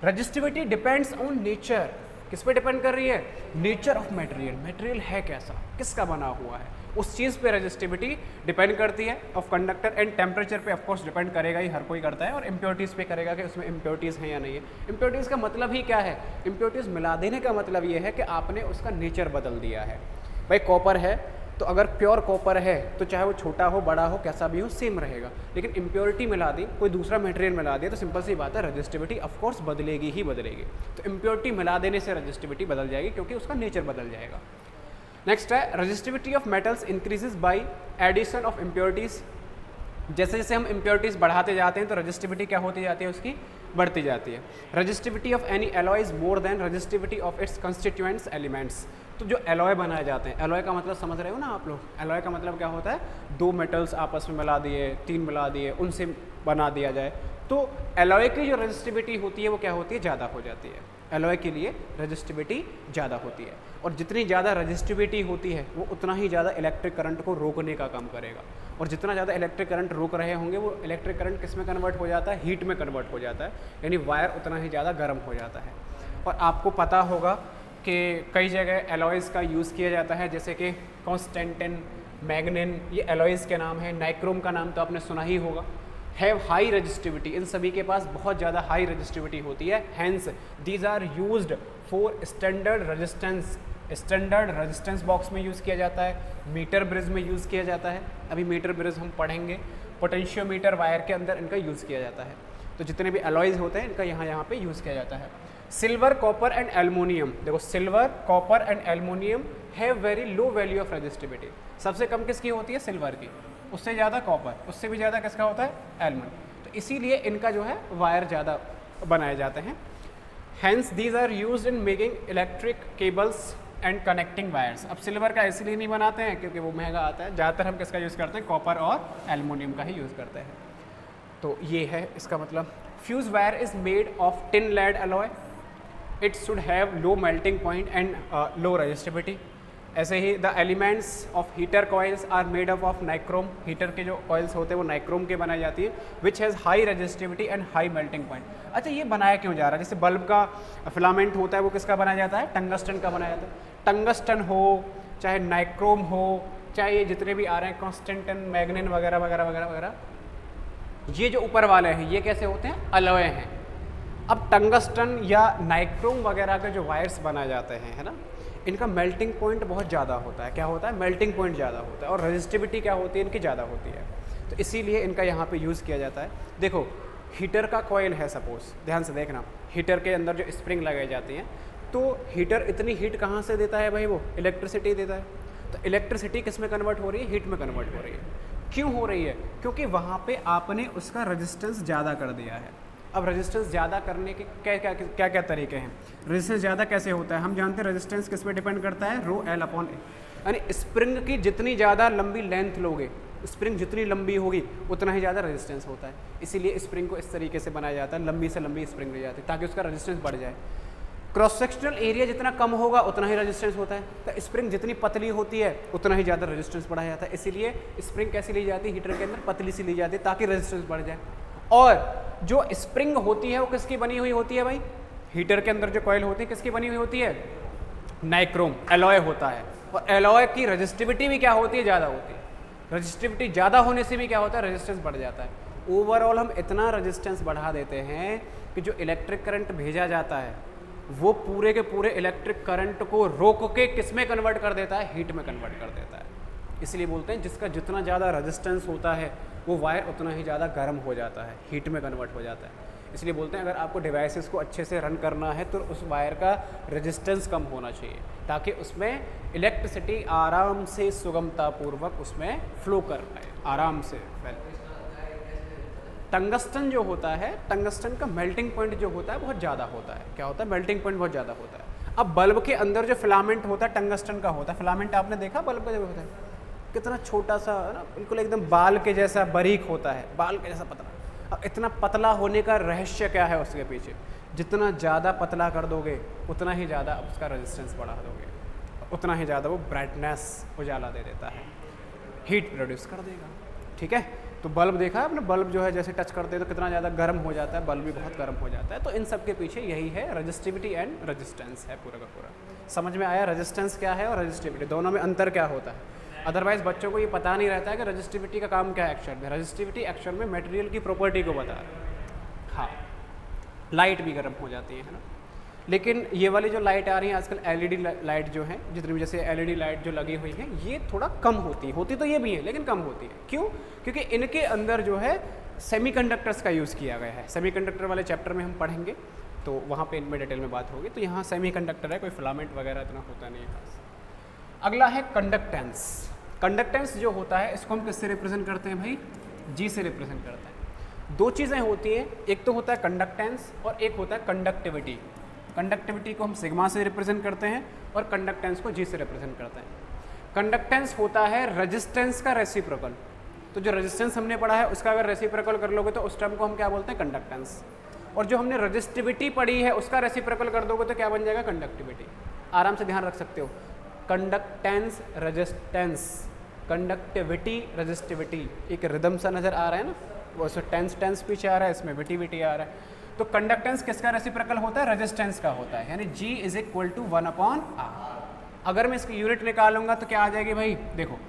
resistivity depends on nature. किस पे डिपेंड कर रही है, नेचर ऑफ मटेरियल। मटेरियल है कैसा, किसका बना हुआ है, उस चीज़ पे रेजिस्टिविटी डिपेंड करती है। ऑफ कंडक्टर एंड टेम्परेचर पे ऑफकोर्स डिपेंड करेगा ही, हर कोई करता है। और इम्प्योरिटीज़ पे करेगा कि उसमें इम्प्योरिटीज़ हैं या नहीं है। इम्प्योरिटीज़ का मतलब ही क्या है, इम्प्योरिटीज़ मिला देने का मतलब ये है कि आपने उसका नेचर बदल दिया है। भाई कॉपर है तो अगर प्योर कॉपर है तो चाहे वो छोटा हो, बड़ा हो, कैसा भी हो, सेम रहेगा। लेकिन इम्प्योरिटी मिला दी, कोई दूसरा मटेरियल मिला दिया, तो सिंपल सी बात है, रेजिस्टिविटी ऑफकोर्स बदलेगी ही बदलेगी। तो इम्प्योरिटी मिला देने से रेजिस्टिविटी बदल जाएगी, क्योंकि उसका नेचर बदल जाएगा। नेक्स्ट है, resistivity of metals increases by addition of impurities. जैसे जैसे हम इम्प्योरिटीज़ बढ़ाते जाते हैं तो रेजिस्टिविटी क्या होती जाती है, उसकी बढ़ती जाती है। Resistivity of any alloy is more than resistivity of its constituents elements. तो जो एलॉय बनाए जाते हैं, एलॉय का मतलब समझ रहे हो ना आप लोग, एलॉय का मतलब क्या होता है, दो मेटल्स आपस में मिला दिए, तीन मिला दिए, उनसे बना दिया जाए, तो एलॉय की जो रेजिस्टिविटी होती है वो क्या होती है, ज़्यादा हो जाती है। एलॉय के लिए रेजिस्टिविटी ज़्यादा होती है, और जितनी ज़्यादा रेजिस्टिविटी होती है वो उतना ही ज़्यादा इलेक्ट्रिक करंट को रोकने का काम करेगा। और जितना ज़्यादा इलेक्ट्रिक करंट रोक रहे होंगे वो इलेक्ट्रिक करंट किस में कन्वर्ट हो जाता है, हीट में कन्वर्ट हो जाता है, यानी वायर उतना ही ज़्यादा गर्म हो जाता है। और आपको पता होगा कि कई जगह एलॉयज़ का यूज़ किया जाता है, जैसे कि कॉन्स्टेंटिन, मैग्निन, ये एलॉयज़ के नाम है। नाइक्रोम का नाम तो आपने सुना ही होगा। हैव हाई रेजिस्टिविटी, इन सभी के पास बहुत ज़्यादा हाई रेजिस्टिविटी होती है। Hence these are used for standard resistance. Standard resistance box में यूज़ किया जाता है, मीटर ब्रिज में यूज़ किया जाता है। अभी मीटर ब्रिज हम पढ़ेंगे। पोटेंशियोमीटर वायर के अंदर इनका यूज़ किया जाता है। तो जितने भी एलॉयज़ होते हैं इनका यहाँ पे यूज़ किया जाता है। सिल्वर, कॉपर एंड एल्युमिनियम, देखो silver, copper and aluminium have very low value of resistivity. सबसे कम किसकी होती है, सिल्वर की, उससे ज़्यादा कॉपर, उससे भी ज़्यादा किसका होता है, एल्युमिनियम। तो इसीलिए इनका जो है वायर ज़्यादा बनाए जाते हैं। Hence these are used in making electric cables and connecting wires. अब सिल्वर का इसलिए नहीं बनाते हैं क्योंकि वो महंगा आता है, ज़्यादातर हम किसका यूज़ करते हैं, कॉपर और एल्युमिनियम का ही यूज़ करते हैं। तो ये है इसका मतलब। Fuse wire is made of tin lead alloy, it should have low melting point and low resistivity. ऐसे ही the elements of heater coils are made up of nichrome. Heater के जो कॉइल्स होते हैं वो नाइक्रोम के बनाई जाती है, which has high resistivity and high melting point. अच्छा, ये बनाया क्यों जा रहा है, जैसे बल्ब का फिलामेंट होता है वो किसका बनाया जाता है, टंगस्टन का बनाया जाता है। टंगस्टन हो चाहे नाइक्रोम हो, चाहे ये जितने भी आ रहे हैं कॉन्स्टेंटिन, मैग्निन वगैरह वगैरह वगैरह वगैरह, ये जो ऊपर वाले हैं ये कैसे होते हैं, अलॉय हैं। अब टंगस्टन या नाइक्रोम वगैरह के जो वायर्स बनाए जाते हैं, है ना, इनका मेल्टिंग पॉइंट बहुत ज़्यादा होता है। क्या होता है, मेल्टिंग पॉइंट ज़्यादा होता है, और रेजिस्टिविटी क्या होती है, इनकी ज़्यादा होती है। तो इसीलिए इनका यहाँ पे यूज़ किया जाता है। देखो हीटर का कॉइल है सपोज, ध्यान से देखना, हीटर के अंदर जो स्प्रिंग लगाई जाती हैं, तो हीटर इतनी हीट कहाँ से देता है भाई, वो इलेक्ट्रिसिटी देता है। तो इलेक्ट्रिसिटी किस में कन्वर्ट हो रही है, हीट में कन्वर्ट हो रही है। क्यों हो रही है, क्योंकि वहाँ पे आपने उसका रेजिस्टेंस ज़्यादा कर दिया है। अब रेजिस्टेंस ज़्यादा करने के क्या क्या तरीके हैं। रेजिस्टेंस ज़्यादा कैसे होता है, हम जानते हैं रेजिस्टेंस किस पे डिपेंड करता है, रो एल अपॉन ए, यानी स्प्रिंग की जितनी ज़्यादा लंबी लेंथ लोगे, स्प्रिंग जितनी लंबी होगी उतना ही ज़्यादा रेजिस्टेंस होता है। इसीलिए स्प्रिंग को इस तरीके से बनाया जाता है, लंबी से लंबी स्प्रिंग ली जाती है ताकि उसका रेजिस्टेंस बढ़ जाए। क्रॉस सेक्शनल एरिया जितना कम होगा उतना ही रेजिस्टेंस होता है, तो स्प्रिंग जितनी पतली होती है उतना ही ज़्यादा रेजिस्टेंस बढ़ाया जाता है। इसीलिए स्प्रिंग कैसी ली जाती है, हीटर के अंदर पतली सी ली जाती है ताकि रेजिस्टेंस बढ़ जाए। और जो स्प्रिंग होती है वो किसकी बनी हुई होती है भाई, हीटर के अंदर जो कॉइल होती है किसकी बनी हुई होती है, नाइक्रोम एलॉय होता है। और एलॉय की रजिस्टिविटी भी क्या होती है, ज़्यादा होती है। रजिस्टिविटी ज़्यादा होने से भी क्या होता है, रेजिस्टेंस बढ़ जाता है। ओवरऑल हम इतना रेजिस्टेंस बढ़ा देते हैं कि जो इलेक्ट्रिक करंट भेजा जाता है वो पूरे के पूरे इलेक्ट्रिक करंट को रोक के किस में कन्वर्ट कर देता है, हीट में कन्वर्ट कर देता है। इसलिए बोलते हैं जिसका जितना ज़्यादा रेजिस्टेंस होता है वो वायर उतना ही ज़्यादा गर्म हो जाता है, हीट में कन्वर्ट हो जाता है। इसलिए बोलते हैं अगर आपको डिवाइसेस को अच्छे से रन करना है तो उस वायर का रेजिस्टेंस कम होना चाहिए ताकि उसमें इलेक्ट्रिसिटी आराम से सुगमतापूर्वक उसमें फ्लो कर पाए, आराम से फैले। टंगस्टन जो होता है, टंगस्टन का मेल्टिंग पॉइंट जो होता है बहुत ज़्यादा होता है। क्या होता है, मेल्टिंग पॉइंट बहुत ज़्यादा होता है। अब बल्ब के अंदर जो फिलामेंट होता है टंगस्टन का होता है, फिलामेंट आपने देखा बल्ब का जो होता है कितना छोटा सा है ना, बिल्कुल एकदम बाल के जैसा बारीक होता है, बाल के जैसा पतला। अब इतना पतला होने का रहस्य क्या है उसके पीछे, जितना ज़्यादा पतला कर दोगे उतना ही ज़्यादा उसका रेजिस्टेंस बढ़ा दोगे, उतना ही ज़्यादा वो ब्राइटनेस उजाला दे देता है, हीट प्रोड्यूस कर देगा। ठीक है, तो बल्ब देखा है आपने, बल्ब जो है जैसे टच करते हैं तो कितना ज़्यादा गर्म हो जाता है, बल्ब भी बहुत गर्म हो जाता है। तो इन सब के पीछे यही है, रेजिस्टिविटी एंड रेजिस्टेंस है पूरा का पूरा। समझ में आया रेजिस्टेंस क्या है और रेजिस्टिविटी, दोनों में अंतर क्या होता है। अदरवाइज बच्चों को ये पता नहीं रहता है कि रेजिस्टिविटी का काम क्या है एक्चुअल में। रेजिस्टिविटी एक्चुअल में मटेरियल की प्रॉपर्टी को बता रहा है। हाँ, लाइट भी गर्म हो जाती है ना, लेकिन ये वाली जो लाइट आ रही है आजकल एलईडी लाइट जो है, जितनी भी जैसे एलईडी लाइट जो लगी हुई है ये थोड़ा कम होती है, होती तो ये भी है लेकिन कम होती है। क्यों, क्योंकि इनके अंदर जो है सेमीकंडक्टर्स का यूज़ किया गया है। सेमीकंडक्टर वाले चैप्टर में हम पढ़ेंगे तो वहाँ पे इनमें डिटेल में बात होगी। तो यहाँ सेमीकंडक्टर है, कोई फिलामेंट वगैरह इतना होता नहीं है खास। अगला है कंडक्टेंस। कंडक्टेंस जो होता है इसको हम किससे रिप्रेजेंट करते हैं भाई, जी से रिप्रेजेंट करते हैं। दो चीज़ें होती हैं, एक तो होता है कंडक्टेंस और एक होता है कंडक्टिविटी। कंडक्टिविटी को हम सिग्मा से रिप्रेजेंट करते हैं और कंडक्टेंस को जी से रिप्रेजेंट करते हैं। कंडक्टेंस होता है रेजिस्टेंस का रेसिप्रोकल। तो जो रेजिस्टेंस हमने पढ़ा है उसका अगर रेसिप्रोकल कर लोगे तो उस टर्म को हम क्या बोलते हैं, कंडक्टेंस। और जो हमने रजिस्टिविटी पढ़ी है उसका रेसिप्रोकल कर दोगे तो क्या बन जाएगा, कंडक्टिविटी। आराम से ध्यान रख सकते हो, कंडक्टेंस रेजिस्टेंस, कंडक्टिविटी रजिस्टिविटी, एक रिदम सा नज़र आ रहा है ना, वो टेंस टेंस पीछे आ रहा है, इसमें विटी विटी आ रहा है। तो कंडक्टेंस किसका रेसिप्रोकल होता है, रेजिस्टेंस का होता है, यानी G is equal to 1/R। अगर मैं इसकी यूनिट निकालूंगा तो क्या आ जाएगी भाई, देखो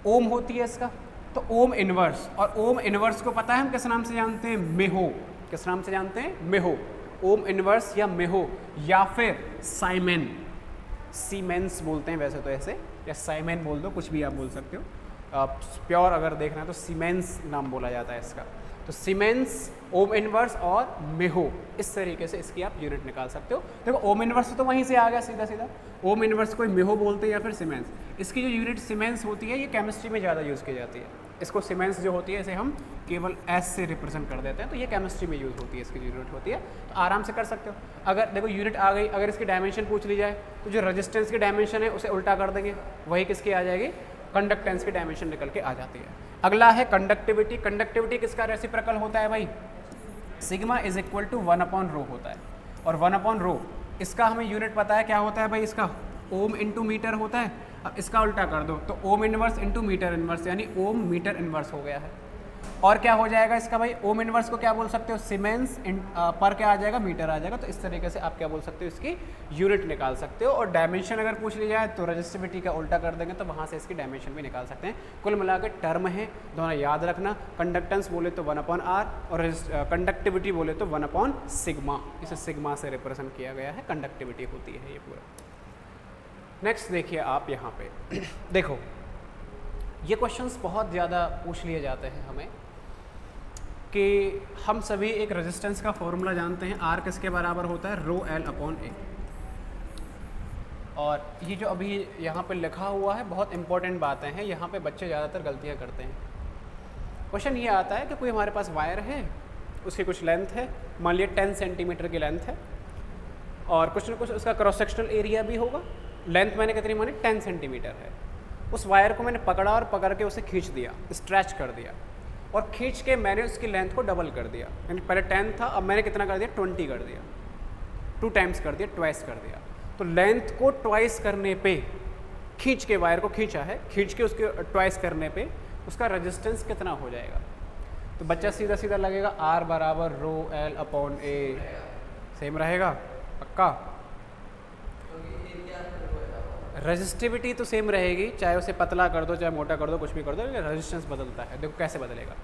ओम होती है इसका, तो ओम इनवर्स, और ओम इनवर्स को पता है हम किस नाम से जानते हैं, मेहो। किस नाम से जानते हैं, मेहो। ओम इनवर्स या मेहो या फिर साइमेन, सीमेंस बोलते हैं वैसे तो ऐसे, या साइमेन बोल दो, कुछ भी आप बोल सकते हो। प्योर अगर देखना है तो सीमेंस नाम बोला जाता है इसका। तो सीमेंस, ओम इनवर्स और मेहो, इस तरीके से इसकी आप यूनिट निकाल सकते हो। देखो ओम इनवर्स तो वहीं से आ गया सीधा सीधा, ओम इनवर्स को मेहो बोलते हैं या फिर सीमेंस। इसकी जो यूनिट सीमेंस होती है ये केमिस्ट्री में ज़्यादा यूज़ की जाती है। इसको सीमेंस जो होती है इसे हम केवल एस से रिप्रेजेंट कर देते हैं, तो ये केमिस्ट्री में यूज़ होती है, इसकी यूनिट होती है। तो आराम से कर सकते हो। अगर देखो यूनिट आ गई, अगर इसकी डायमेंशन पूछ ली जाए तो जो रजिस्टेंस की डायमेंशन है उसे उल्टा कर देंगे, वही किसकी आ जाएगी, कंडक्टेंस की डायमेंशन निकल के आ जाती है। अगला है कंडक्टिविटी। कंडक्टिविटी किसका रेसिप्रोकल होता है भाई, सिग्मा इज इक्वल टू 1/ρ होता है। और 1/ρ इसका हमें यूनिट पता है क्या होता है भाई, इसका ओम इंटू मीटर होता है। अब इसका उल्टा कर दो तो ohm inverse into meter inverse, यानी ओम मीटर इनवर्स हो गया है। और क्या हो जाएगा इसका भाई, ओम इनवर्स को क्या बोल सकते हो, सीमेंस पर क्या आ जाएगा, मीटर आ जाएगा। तो इस तरीके से आप क्या बोल सकते हो, इसकी यूनिट निकाल सकते हो। और डायमेंशन अगर पूछ ली जाए तो रजिस्टिविटी का उल्टा कर देंगे तो वहाँ से इसकी डायमेंशन भी निकाल सकते हैं। कुल मिला के टर्म है, दोनों याद रखना। कंडक्टेंस बोले तो 1/R और कंडक्टिविटी बोले तो 1/σ। इसे सिग्मा से रिप्रेजेंट किया गया है, कंडक्टिविटी होती है ये पूरा। नेक्स्ट देखिए आप यहाँ पे देखो, ये क्वेश्चंस बहुत ज़्यादा पूछ लिए जाते हैं हमें कि हम सभी एक रेजिस्टेंस का फॉर्मूला जानते हैं, R किसके बराबर होता है, ρL/A। और ये जो अभी यहाँ पे लिखा हुआ है बहुत इंपॉर्टेंट बातें हैं, यहाँ पे बच्चे ज़्यादातर गलतियाँ करते हैं। क्वेश्चन ये आता है कि कोई हमारे पास वायर है, उसकी कुछ लेंथ है, मान लिया 10 सेंटीमीटर की लेंथ है, और कुछ ना कुछ उसका क्रॉस सेक्शनल एरिया भी होगा। लेंथ मैंने कितनी मानी, 10 सेंटीमीटर है। उस वायर को मैंने पकड़ा और पकड़ के उसे खींच दिया, स्ट्रेच कर दिया, और खींच के मैंने उसकी लेंथ को डबल कर दिया। यानी पहले 10 था, अब मैंने कितना कर दिया, 20 कर दिया, 2 टाइम्स कर दिया, ट्वाइस कर दिया। तो लेंथ को ट्वाइस करने पे, खींच के वायर को खींचा है, खींच के उसके ट्वाइस करने पे उसका रेजिस्टेंस कितना हो जाएगा। तो बच्चा सीधा सीधा लगेगा R बराबर रो एल अपॉन ए, सेम रहेगा पक्का। रेजिस्टिविटी तो सेम रहेगी, चाहे उसे पतला कर दो चाहे मोटा कर दो, कुछ भी कर दो, लेकिन रेजिस्टेंस बदलता है। देखो कैसे बदलेगा।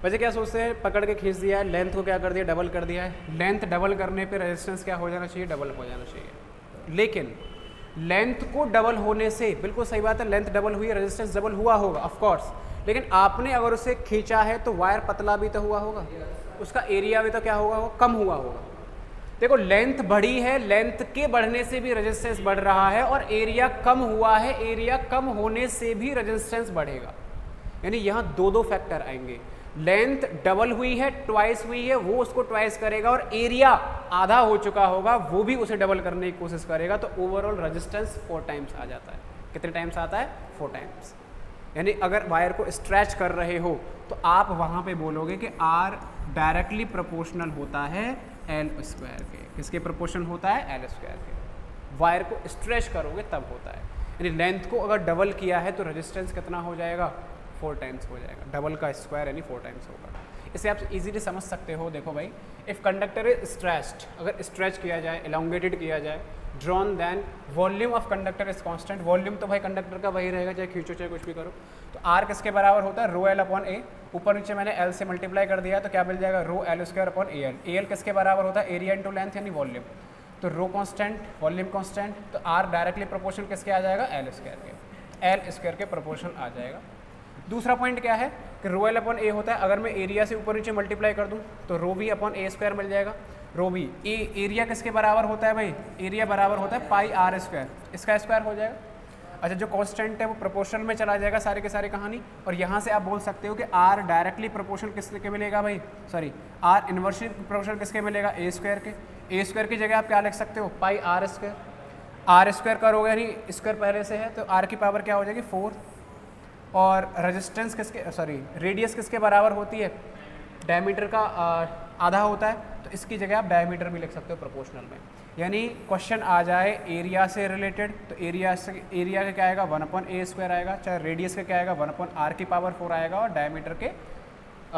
वैसे क्या सोचते हैं, पकड़ के खींच दिया है, लेंथ को क्या कर दिया, डबल कर दिया है। लेंथ डबल करने पे रेजिस्टेंस क्या हो जाना चाहिए, डबल हो जाना चाहिए। लेकिन लेंथ को डबल होने से, बिल्कुल सही बात है, लेंथ डबल हुई है, रेजिस्टेंस डबल हुआ होगा ऑफ कोर्स, लेकिन आपने अगर उसे खींचा है तो वायर पतला भी तो हुआ होगा, उसका एरिया भी तो क्या होगा, वो कम हुआ होगा। देखो लेंथ बढ़ी है, लेंथ के बढ़ने से भी रेजिस्टेंस बढ़ रहा है, और एरिया कम हुआ है, एरिया कम होने से भी रेजिस्टेंस बढ़ेगा। यानी यहाँ दो फैक्टर आएंगे। लेंथ डबल हुई है, ट्वाइस हुई है, वो उसको ट्वाइस करेगा, और एरिया आधा हो चुका होगा, वो भी उसे डबल करने की कोशिश करेगा। तो ओवरऑल रेजिस्टेंस 4 टाइम्स आ जाता है। कितने टाइम्स आता है, 4 टाइम्स। यानी अगर वायर को स्ट्रेच कर रहे हो तो आप वहाँ पे बोलोगे कि R डायरेक्टली प्रोपोर्शनल होता है L स्क्वायर के। किसके प्रोपोर्शनल होता है, L स्क्वायर के। वायर को स्ट्रेच करोगे तब होता है। यानी लेंथ को अगर डबल किया है तो रेजिस्टेंस कितना हो जाएगा, 4 टाइम्स हो जाएगा। डबल का स्क्वायर यानी 4 टाइम्स होगा। इसे आप इजीली समझ सकते हो। देखो भाई, इफ़ कंडक्टर इज स्ट्रेच्ड, अगर स्ट्रेच किया जाए, एलोंगेटेड किया जाए, drawn, then volume of conductor is constant. Volume तो भाई कंडक्टर का वही रहेगा, चाहे खींचो चाहे कुछ भी करो। तो R किसके बराबर होता है, रो एल अपॉन ए। ऊपर नीचे मैंने L से मल्टीप्लाई कर दिया तो क्या मिल जाएगा, rho L square upon A L. A L किसके बराबर होता है, एरिया इंटू लेंथ यानी वॉल्यूम। तो रो कांस्टेंट, वॉल्यूम कांस्टेंट, तो R डायरेक्टली प्रोपोर्शनल किसके आ जाएगा, L स्क्वायर के। L स्क्वायर के प्रोपोर्शनल आ जाएगा। दूसरा पॉइंट क्या है कि रो एल अपॉन ए होता है, अगर मैं एरिया से ऊपर नीचे मल्टीप्लाई कर दूं तो रो वी अपॉन ए स्क्वायर मिल जाएगा। रो वी एरिया किसके बराबर होता है भाई, एरिया बराबर होता है पाई आर स्क्वायर, इसका स्क्वायर हो जाएगा। अच्छा, जो कांस्टेंट है वो प्रोपोर्शनल में चला जाएगा सारे के सारे कहानी। और यहाँ से आप बोल सकते हो कि आर डायरेक्टली प्रोपोर्शनल किसके मिलेगा भाई, सॉरी आर इनवर्सली प्रोपोर्शनल किसके मिलेगा, ए स्क्वायर के। ए स्क्वायर की जगह आप क्या लिख सकते हो, पाई आर स्क्वायर। आर स्क्वायर करोगे यानी स्क्वायर पहले से है तो आर की पावर क्या हो जाएगी, 4। और रेजिस्टेंस किसके, सॉरी रेडियस किसके बराबर होती है, डायमीटर का आधा होता है, तो इसकी जगह आप डायमीटर भी लिख सकते हो प्रोपोर्शनल में। यानी क्वेश्चन आ जाए एरिया से रिलेटेड तो एरिया का क्या आएगा, 1/a स्क्वायर आएगा, चाहे रेडियस का क्या आएगा, 1/r की पावर 4 आएगा, और डायमीटर के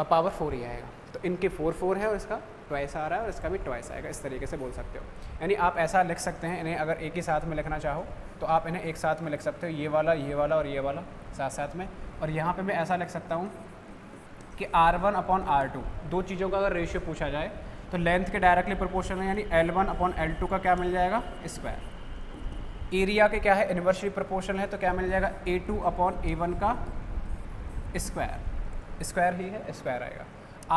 पावर 4 ही आएगा। तो इनके 4 है और इसका ट्वाइस आ रहा है और इसका भी ट्वाइस आएगा। इस तरीके से बोल सकते हो। यानी आप ऐसा लिख सकते हैं, इन्हें अगर एक ही साथ में लिखना चाहो तो आप इन्हें एक साथ में लिख सकते हो, ये वाला और ये वाला साथ साथ में। और यहाँ पे मैं ऐसा लिख सकता हूँ कि R1/R2 दो चीज़ों का अगर रेशियो पूछा जाए तो लेंथ के डायरेक्टली प्रोपोर्शनल है, यानी L1/L2 का क्या मिल जाएगा, स्क्वायर। एरिया के क्या है, इन्वर्सली प्रोपोर्शनल है, तो क्या मिल जाएगा, A2/A1 का स्क्वायर। स्क्वायर ही है, स्क्वायर आएगा।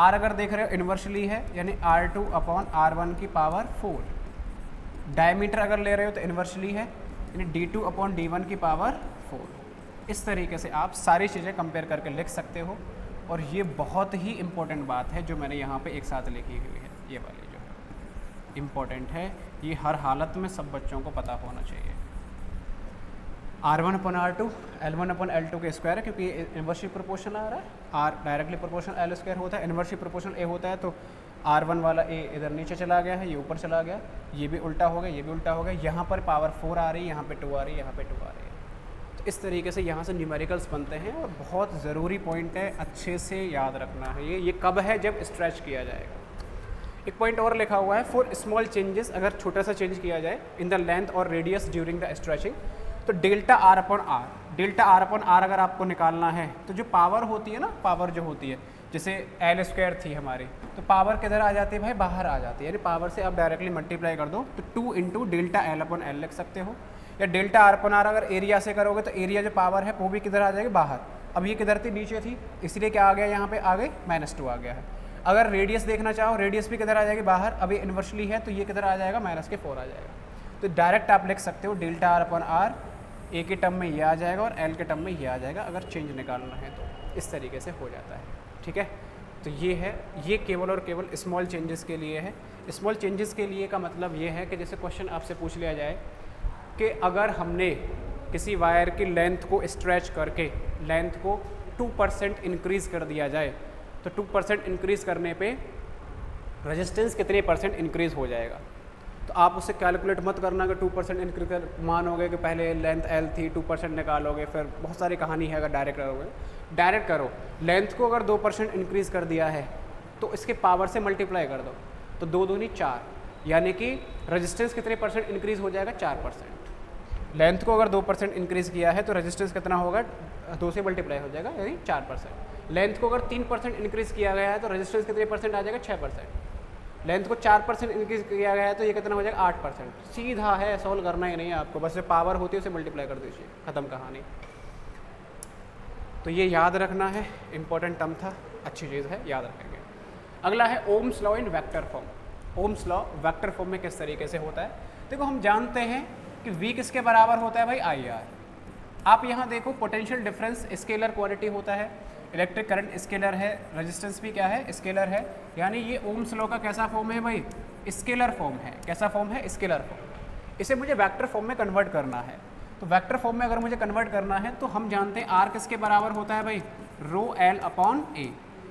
R अगर देख रहे हो इन्वर्सली है, यानी R2/R1 की पावर 4। डायमीटर अगर ले रहे हो तो इन्वर्सली है, यानी D2/D1 की पावर 4। इस तरीके से आप सारी चीज़ें कंपेयर करके लिख सकते हो। और ये बहुत ही इम्पोर्टेंट बात है जो मैंने यहाँ पे एक साथ लिखी हुई है, ये वाली जो है इम्पोर्टेंट है, ये हर हालत में सब बच्चों को पता होना चाहिए। R1/R2 L1/L2 के स्क्वायर है, क्योंकि इन्वर्सली प्रोपोर्शनल आ रहा है। R directly proportional L square होता है, इन्वर्सली प्रोपोर्शनल A होता है, तो R1 वाला A इधर नीचे चला गया है, ये ऊपर चला गया, ये भी उल्टा हो गया, ये भी उल्टा हो गया। यहाँ पर पावर 4 आ रही है, यहाँ पे 2 आ रही है, यहाँ पे 2 आ रही है। तो इस तरीके से यहाँ से न्यूमेरिकल्स बनते हैं, और बहुत ज़रूरी पॉइंट है, अच्छे से याद रखना है। ये कब है, जब स्ट्रेच किया जाएगा। एक पॉइंट और लिखा हुआ है, फॉर स्मॉल चेंजेस, अगर छोटा सा चेंज किया जाए इन द लेंथ और रेडियस ड्यूरिंग द स्ट्रेचिंग, तो डेल्टा R अपॉन R अगर आपको निकालना है तो जो पावर होती है ना, पावर जो होती है, जैसे L स्क्वायर थी हमारी, तो पावर किधर आ जाती है भाई, बाहर आ जाती है। यानी पावर से आप डायरेक्टली मल्टीप्लाई कर दो तो 2 × डेल्टा L/L लिख सकते हो। या डेल्टा R/R अगर एरिया से करोगे तो एरिया जो पावर है वो भी किधर आ जाएगी, बाहर। अब ये किधर थी, नीचे थी, इसलिए क्या आ गया, यहाँ पे आ गई -2 आ गया है। अगर रेडियस देखना चाहो, रेडियस भी किधर आ जाएगी, बाहर। अब ये इन्वर्सली है तो ये किधर आ जाएगा, -4 आ जाएगा। तो डायरेक्ट आप लिख सकते हो डेल्टा R/R, ए के टर्म में ये आ जाएगा और एल के टर्म में ये आ जाएगा, अगर चेंज निकालना है तो। इस तरीके से हो जाता है, ठीक है। तो ये है, ये केवल और केवल स्मॉल चेंजेस के लिए है। स्मॉल चेंजेस के लिए का मतलब ये है कि जैसे क्वेश्चन आपसे पूछ लिया जाए कि अगर हमने किसी वायर की लेंथ को स्ट्रेच करके लेंथ को 2% इंक्रीज़ कर दिया जाए तो 2% इंक्रीज़ करने पे रेजिस्टेंस कितने % इंक्रीज़ हो जाएगा। तो आप उससे कैलकुलेट मत करना कि 2% इंक्रीज कर, मानोगे कि पहले लेंथ L थी 2% निकालोगे, फिर बहुत सारी कहानी है। अगर डायरेक्ट करोगे, डायरेक्ट करो, लेंथ को अगर 2% इंक्रीज़ कर दिया है तो इसके पावर से मल्टीप्लाई कर दो, तो 2 दूनी 4, यानी कि रेजिस्टेंस कितने % इंक्रीज़ हो जाएगा, 4%। लेंथ को अगर 2% इंक्रीज़ किया है तो रेजिस्टेंस कितना होगा, 2 से मल्टीप्लाई हो जाएगा, यानी 4%। लेंथ को अगर 3% इंक्रीज़ किया गया है तो रेजिस्टेंस कितने % आ जाएगा, 6%। लेंथ को 4% इंक्रीज़ किया गया है तो ये कितना हो जाएगा, 8%। सीधा है, सॉल्व करना ही नहीं है आपको, बस जो पावर होती है उसे मल्टीप्लाई कर दीजिए, ख़त्म कहानी। तो ये याद रखना है, इंपॉर्टेंट टर्म था, अच्छी चीज़ है, याद रखेंगे। अगला है Ohm's law in vector form. Ohm's law vector form में किस तरीके से होता है। देखो हम जानते हैं कि V किसके बराबर होता है भाई, IR। आप यहाँ देखो पोटेंशियल डिफरेंस स्केलर क्वांटिटी होता है, इलेक्ट्रिक करंट स्केलर है, रेजिस्टेंस भी क्या है, स्केलर है, यानी ये ओम्स लॉ का कैसा फॉर्म है भाई, स्केलर फॉर्म है। कैसा फॉर्म है, स्केलर फॉर्म। इसे मुझे वेक्टर फॉर्म में कन्वर्ट करना है। तो वेक्टर फॉर्म में अगर मुझे कन्वर्ट करना है तो हम जानते हैं R किसके बराबर होता है भाई, रो L अपॉन A।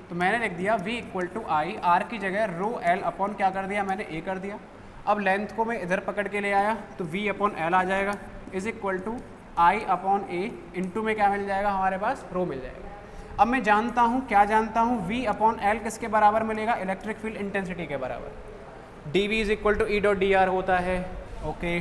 तो मैंने लिख दिया V equal to I, R की जगह रो L अपॉन क्या कर दिया मैंने, A कर दिया। अब लेंथ को मैं इधर पकड़ के ले आया तो V अपॉन L आ जाएगा, is equal to I upon A, into में क्या मिल जाएगा हमारे पास, रो मिल जाएगा। अब मैं जानता हूँ, क्या जानता हूँ, V अपॉन L किसके बराबर मिलेगा, इलेक्ट्रिक फील्ड इंटेंसिटी के बराबर। dV is equal to E dot D R होता है, ओके।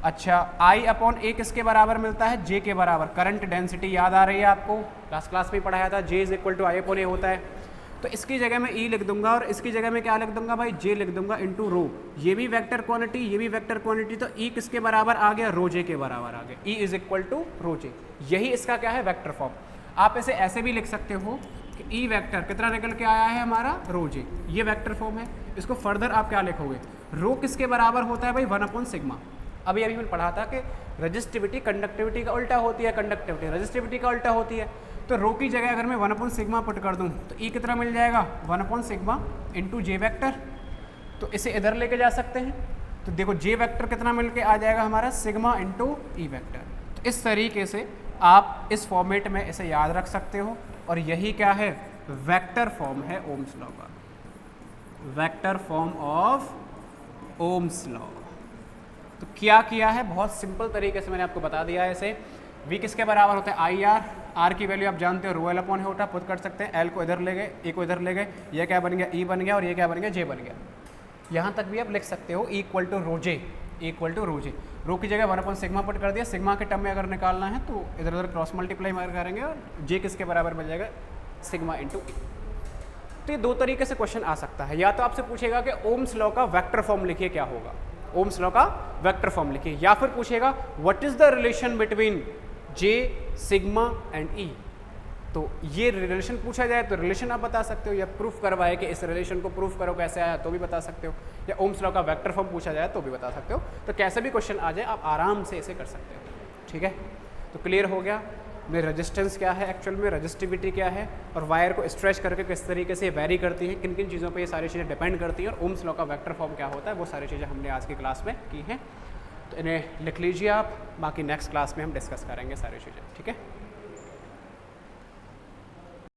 अच्छा, I अपॉन A किसके बराबर मिलता है, J के बराबर। करंट डेंसिटी याद आ रही है आपको, क्लास में पढ़ाया था, J is equal to I upon A होता है। तो इसकी जगह मैं E लिख दूंगा और इसकी जगह मैं क्या लिख दूंगा भाई, J लिख दूंगा इंटू रो। ये भी वेक्टर क्वांटिटी, ये भी वेक्टर क्वांटिटी, तो E किसके बराबर आ गया, रो J के बराबर आ गया। E is equal to rho J, यही इसका क्या है, वेक्टर फॉर्म। आप इसे ऐसे भी लिख सकते हो कि E वेक्टर कितना निकल के आया है हमारा, रो J, ये वेक्टर फॉर्म है। इसको फर्दर आप क्या लिखोगे, रो किसके बराबर होता है भाई, 1 अपॉन सिग्मा। अभी मैंने पढ़ा था कि रजिस्टिविटी कंडक्टिविटी का उल्टा होती है, कंडक्टिविटी रजिस्टिविटी का उल्टा होती है। तो रो की जगह अगर मैं 1 अपॉन सिग्मा पुट कर दूं तो E कितना मिल जाएगा, 1 upon sigma into J vector. तो इसे इधर लेके जा सकते हैं, तो देखो J वेक्टर कितना मिल के आ जाएगा हमारा, सिग्मा इंटू E वेक्टर। तो इस तरीके से आप इस फॉर्मेट में इसे याद रख सकते हो, और यही क्या है, वेक्टर फॉर्म है ओम्स लॉ का, vector form of Ohm's law. तो क्या किया है, बहुत सिंपल तरीके से मैंने आपको बता दिया है इसे। V किसके बराबर होता है, IR। R की वैल्यू आप जानते हो, रो L अपॉन होता है, पुट कर सकते हैं। L को इधर ले गए, A को इधर ले गए, ये क्या बन गया, E बन गया, और ये क्या बन गया, J बन गया। यहाँ तक भी आप लिख सकते हो, E equal to rho J, equal to rho J। Rho की जगह 1 अपॉन सिग्मा पुट कर दिया, सिग्मा के टर्म में अगर निकालना है तो इधर उधर क्रॉस मल्टीप्लाई करेंगे और J किसके बराबर मिल जाएगा, सिग्मा इंटू E। तो ये 2 तरीके से क्वेश्चन आ सकता है। या तो आपसे पूछेगा कि ओम्स लॉ का वेक्टर फॉर्म लिखिए, क्या होगा, ओम्स लॉ का वेक्टर फॉर्म लिखिए, या फिर पूछेगा what is the relation between J, sigma and E। तो ये रिलेशन पूछा जाए तो रिलेशन आप बता सकते हो, या प्रूफ करवाए कि इस रिलेशन को प्रूफ करो कैसे आया तो भी बता सकते हो, या ओम्स लॉ का वेक्टर फॉर्म पूछा जाए तो भी बता सकते हो। तो कैसे भी क्वेश्चन आ जाए आप आराम से इसे कर सकते हो, ठीक है। तो क्लियर हो गया में रेजिस्टेंस क्या है, एक्चुअल में रजिस्टिविटी क्या है, और वायर को स्ट्रेच करके किस तरीके से वेरी करती है, किन किन चीज़ों पे ये सारी चीज़ें डिपेंड करती हैं, और ओम्स लॉ का वेक्टर फॉर्म क्या होता है, वो सारी चीज़ें हमने आज की क्लास में की हैं। तो इन्हें लिख लीजिए आप, बाकी नेक्स्ट क्लास में हम डिस्कस करेंगे सारी चीज़ें, ठीक है।